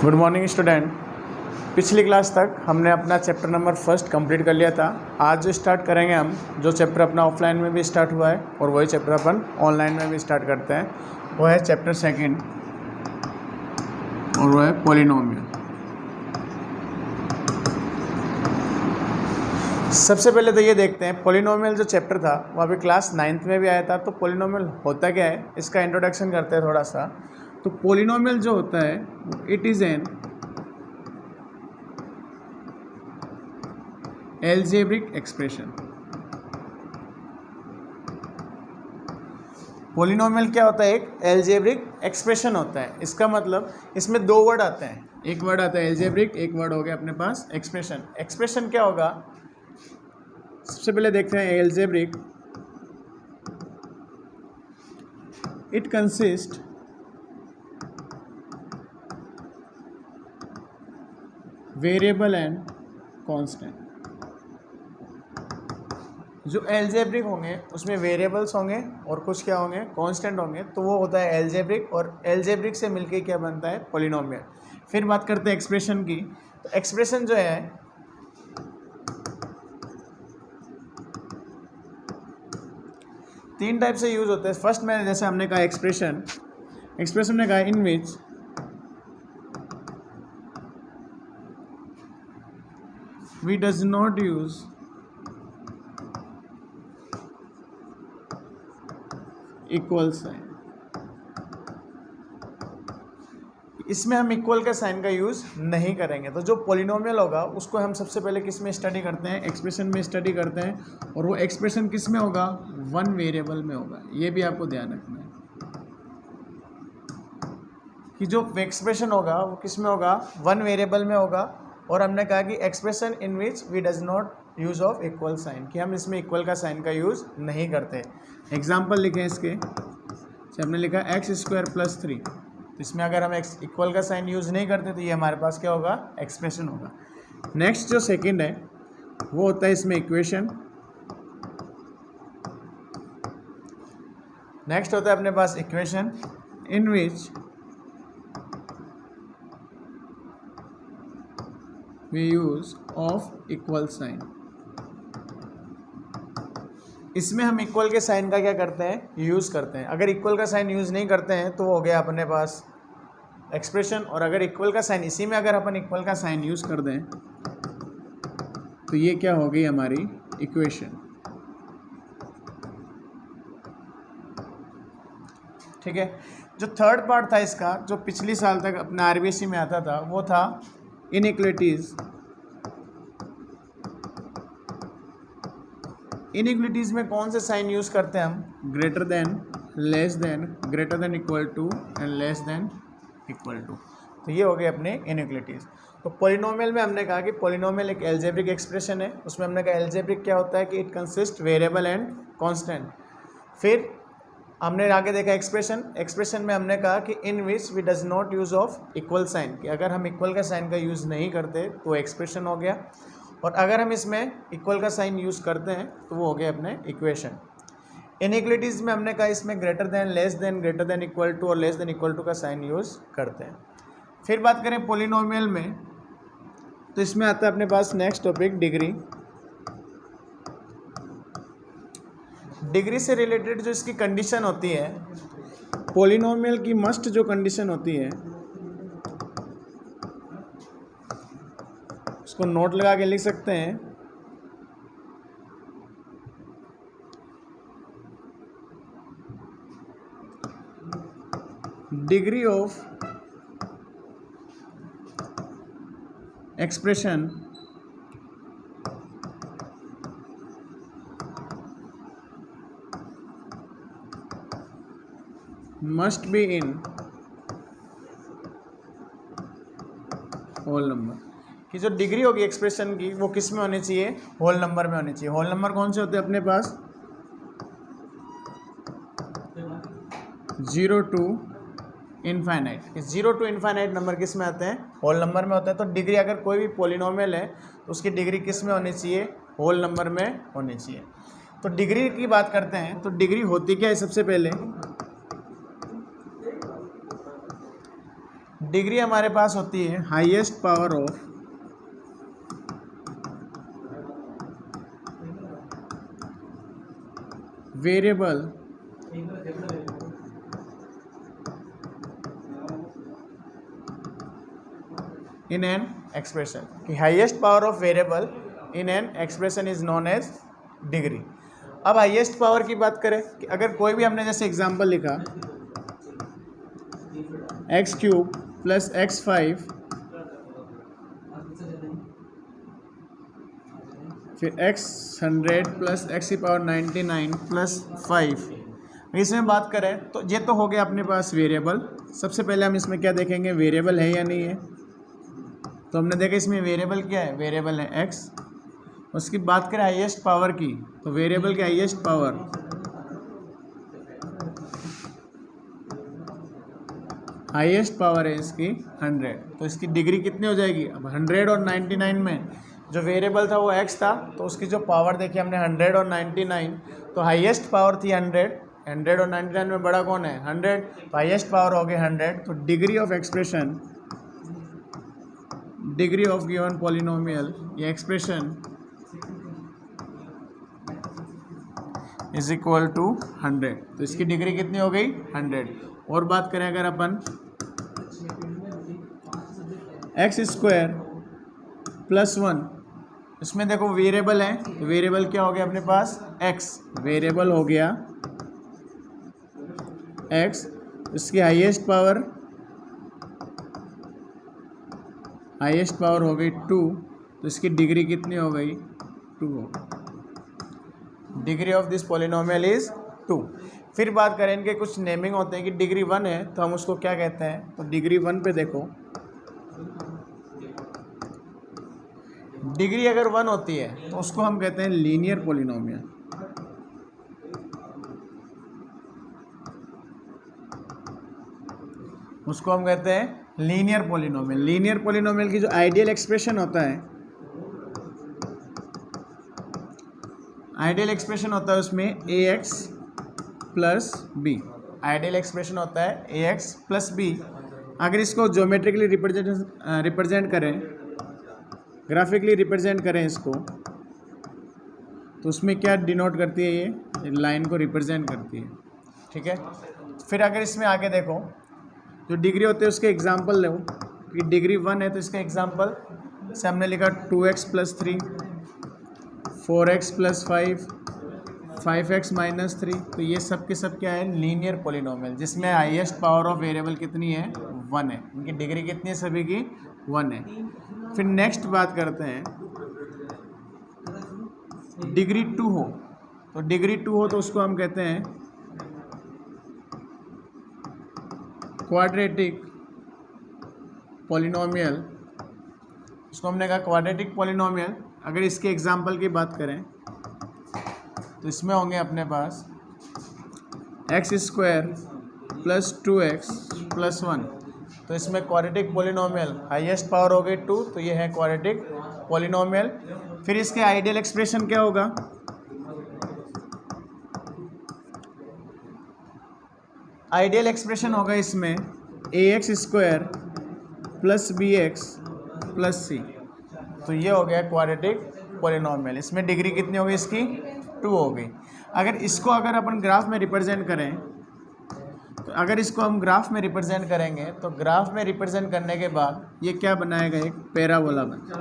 Good morning student. पिछली class तक हमने अपना चैप्टर नंबर फर्स्ट कंप्लीट कर लिया था। आज जो स्टार्ट करेंगे हम, जो चैप्टर अपना ऑफलाइन में भी स्टार्ट हुआ है और वही चैप्टर अपन ऑनलाइन में भी स्टार्ट करते हैं, वो है चैप्टर सेकंड और वो है पॉलिनोमियल। सबसे पहले तो ये देखते हैं पॉलिनोमियल जो चैप्टर था वो अभी क्लास 9th में भी आया था। तो पॉलिनोमियल होता क्या है, इसका इंट्रोडक्शन करते हैं थोड़ा सा। तो पॉलिनोमियल जो होता है it is an algebraic expression. Polynomial क्या होता है? एक एल्जेब्रिक एक्सप्रेशन होता है। इसका मतलब इसमें दो वर्ड आते हैं, एक वर्ड आता है एल्जेब्रिक, एक वर्ड हो गया अपने पास एक्सप्रेशन। एक्सप्रेशन क्या होगा, सबसे पहले देखते हैं algebraic. It consist variable and constant. जो एल्जेब्रिक होंगे उसमें वेरिएबल्स होंगे और कुछ क्या होंगे, कांस्टेंट होंगे, तो वो होता है एल्जेब्रिक। और एल्जेब्रिक से मिलके क्या बनता है, पॉलिनोमियल। फिर बात करते हैं एक्सप्रेशन की। तो एक्सप्रेशन जो है तीन टाइप से यूज होते हैं। फर्स्ट में जैसे हमने कहा एक्सप्रेशन ने कहा in which we does not use equal sign. इसमें हम इक्वल का साइन का यूज़ नहीं करेंगे। तो जो पॉलिनोमियल होगा उसको हम सबसे पहले किस में स्टडी करते हैं, एक्सप्रेशन में स्टडी करते हैं। और वो एक्सप्रेशन किस में होगा, वन वेरिएबल में होगा। ये भी आपको ध्यान रखना है कि जो एक्सप्रेशन होगा वो किस में होगा, वन वेरिएबल में होगा। और हमने कहा कि expression in which we does not use of equal sign, कि हम इसमें इक्वल का साइन का यूज़ नहीं करते। एग्जाम्पल लिखें इसके, हमने लिखा x² + 3। तो इसमें अगर हम इक्वल का साइन यूज़ नहीं करते तो ये हमारे पास क्या होगा, एक्सप्रेशन होगा। नेक्स्ट जो सेकंड है वो होता है इसमें इक्वेशन। नेक्स्ट होता है अपने पास equation in which we use of equal sign. इसमें हम इक्वल के साइन का क्या करते हैं, यूज़ करते हैं। अगर इक्वल का साइन यूज़ नहीं करते हैं तो वो हो गया अपने पास एक्सप्रेशन। और अगर इक्वल का साइन, इसी में अगर अपन इक्वल का साइन यूज़ कर दें तो ये क्या हो गई हमारी इक्वेशन। ठीक है। जो थर्ड पार्ट था इसका, जो पिछली साल तक अपने आरबीएससी में आता था, वो था इनइक्वलिटीज़। इनइक्वलिटीज़ में कौन से साइन यूज़ करते हैं हम, greater than, less than, greater than equal to and less than equal to. तो ये हो गए अपने इनइक्वलिटीज़। तो पॉलिनोमियल में हमने कहा कि पॉलिनोमियल एक एल्जेब्रिक एक्सप्रेशन है। उसमें हमने कहा एल्जेब्रिक क्या होता है कि it consist variable and constant. फिर हमने आगे देखा एक्सप्रेशन में हमने कहा कि in which we does not use of equal sign, कि अगर हम इक्वल का साइन का यूज़ नहीं करते तो एक्सप्रेशन हो गया। और अगर हम इसमें इक्वल का साइन यूज़ करते हैं तो वो हो गया अपने इक्वेशन। इनइक्वलिटीज़ में हमने कहा इसमें greater than, less than, greater than equal to और लेस देन इक्वल टू का साइन यूज़ करते हैं। फिर बात करें पॉलिनोमियल में, तो इसमें आता है अपने पास नेक्स्ट टॉपिक डिग्री। डिग्री से रिलेटेड जो इसकी कंडीशन होती है, पॉलिनोमियल की मस्ट जो कंडीशन होती है उसको नोट लगा के लिख सकते हैं। Degree of expression must be in whole number. कि जो डिग्री होगी एक्सप्रेशन की वो किस में होनी चाहिए, होल नंबर में होनी चाहिए। होल नंबर कौन से होते हैं अपने पास, 0 to infinite. 0 to infinite number किस में आते हैं, होल नंबर में होता है। तो डिग्री अगर कोई भी पॉलिनोमियल है तो उसकी डिग्री किस में होनी चाहिए, होल नंबर में होनी चाहिए। तो डिग्री की बात करते हैं तो डिग्री होती क्या है, सबसे पहले डिग्री हमारे पास होती है highest power of variable in an expression कि highest power of variable in an expression is known as degree. अब हाईएस्ट पावर की बात करें कि अगर कोई भी हमने जैसे एग्जांपल लिखा एक्स क्यूब प्लस एक्स 5 फिर एक्स 100 प्लस एक्स की पावर 99 प्लस 5, इसमें बात करें तो ये तो हो गया अपने पास वेरिएबल। सबसे पहले हम इसमें क्या देखेंगे, वेरिएबल है या नहीं है। तो हमने देखा इसमें वेरिएबल क्या है, वेरिएबल है एक्स। उसकी बात करें हाईएस्ट पावर की, तो वेरिएबल की हाईएस्ट पावर है इसकी 100। तो इसकी डिग्री कितनी हो जाएगी, अब 100 और 99 में जो वेरिएबल था वो एक्स था, तो उसकी जो पावर देखी हमने 100 और 99, तो हाईएस्ट पावर थी 100 और 99 में बड़ा कौन है 100, तो हाईएस्ट पावर हो गई 100। तो degree of expression, degree of given polynomial या एक्सप्रेशन इज इक्वल टू 100। तो इसकी डिग्री कितनी हो गई 100। और बात करें अगर अपन एक्स स्क्वायर प्लस 1, इसमें देखो वेरिएबल है, तो वेरिएबल क्या हो गया अपने पास एक्स, वेरिएबल हो गया एक्स। इसकी हाईएस्ट पावर हो गई 2, तो इसकी डिग्री कितनी हो गई 2 हो गई। Degree of this polynomial is 2। फिर बात करें इनके कुछ नेमिंग होते हैं कि डिग्री 1 है तो हम उसको क्या कहते हैं, तो डिग्री 1 पे देखो, डिग्री अगर 1 होती है तो उसको हम कहते हैं लीनियर पॉलिनोमियल। उसको हम कहते हैं लीनियर पॉलिनोमियल। लीनियर पॉलिनोमियल की जो आइडियल एक्सप्रेशन होता है, आइडियल एक्सप्रेशन होता है उसमें ax plus B, ideal expression होता है ax प्लस बी। अगर इसको ज्योमेट्रिकली रिप्रेजेंट करें, ग्राफिकली रिप्रेजेंट करें इसको, तो उसमें क्या डिनोट करती है, ये लाइन को रिप्रेजेंट करती है। ठीक है, फिर अगर इसमें आगे देखो जो डिग्री होते हैं उसके एग्जाम्पल लो कि डिग्री 1 है तो इसका एग्जाम्पल से हमने लिखा 2x plus 3, 4x plus 5, 5x minus 3। तो ये सब के सब क्या है, लीनियर पॉलिनोमियल, जिसमें हाईएस्ट पावर ऑफ वेरिएबल कितनी है 1 है। इनकी डिग्री कितनी है, सभी की 1 है। फिर नेक्स्ट बात करते हैं डिग्री 2 हो, तो डिग्री 2 हो तो उसको हम कहते हैं क्वाड्रेटिक पॉलिनोमियल। उसको हमने कहा क्वाड्रेटिक पॉलिनोमियल। अगर इसके एग्जाम्पल की बात करें तो इसमें होंगे अपने पास X square plus 2x plus 1। तो इसमें क्वाड्रेटिक पॉलिनोमियल हाईएस्ट पावर हो गई 2, तो ये है क्वाड्रेटिक पॉलिनोमियल। फिर इसके आइडियल एक्सप्रेशन क्या होगा, आइडियल एक्सप्रेशन होगा इसमें ax square plus bx plus c। तो ये हो गया क्वाड्रेटिक पॉलिनोमियल। इसमें डिग्री कितनी हो गई, इसकी 2 हो गई। अगर अपन ग्राफ में रिप्रेजेंट करें, तो अगर इसको हम ग्राफ में रिप्रेजेंट करेंगे तो ग्राफ में रिप्रेजेंट करने के बाद ये क्या बनाएगा, एक पैराबोला बना।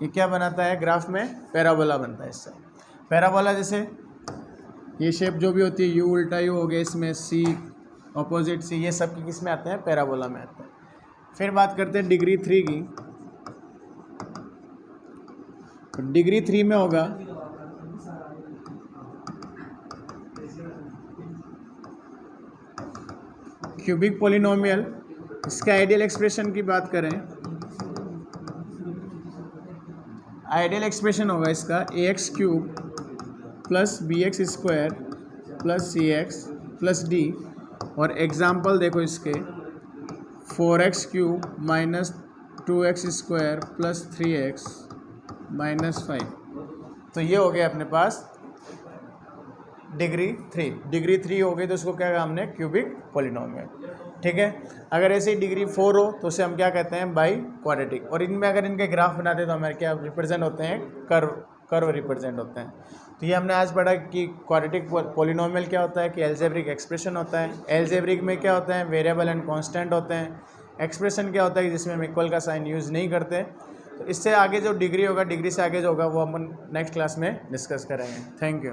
ये क्या बनाता है, ग्राफ में पैराबोला बनता है। इससे पैराबोला जैसे ये शेप जो भी होती है, यू उल्टा यू हो गया, इसमें सी ऑपोजिट सी, ये सब किस में आते हैं, पैराबोला में आते हैं। फिर बात करते हैं डिग्री 3 की। तो डिग्री 3 में होगा क्यूबिक पॉलिनोमियल। इसका आइडियल एक्सप्रेशन की बात करें, आइडियल एक्सप्रेशन होगा इसका ax cube plus bx square plus cx plus d। और एग्जाम्पल देखो इसके 4x cube minus 2x square plus 3x minus 5। तो ये हो गया अपने पास डिग्री 3, डिग्री 3 हो गई तो उसको क्या कहा हमने, क्यूबिक पॉलिनोमियल, ठीक है। अगर ऐसे ही डिग्री 4 हो तो उसे हम क्या कहते हैं, बाई क्वाड्रेटिक। और इनमें अगर इनके ग्राफ बनाते हैं तो हमारे क्या रिप्रेजेंट होते हैं, कर्व रिप्रेजेंट होते हैं। तो ये हमने आज पढ़ा कि क्वाड्रेटिक पॉलिनोमियल क्या होता है, कि एल्जेब्रिक एक्सप्रेशन होता है। एल्जेब्रिक में क्या होता है, वेरिएबल एंड कांस्टेंट होते हैं। एक्सप्रेशन क्या होता है, जिसमें हम इक्वल का साइन यूज़ नहीं करते। तो इससे आगे जो डिग्री होगा, डिग्री से आगे जो होगा वो हम नेक्स्ट क्लास में डिस्कस करेंगे। Thank you.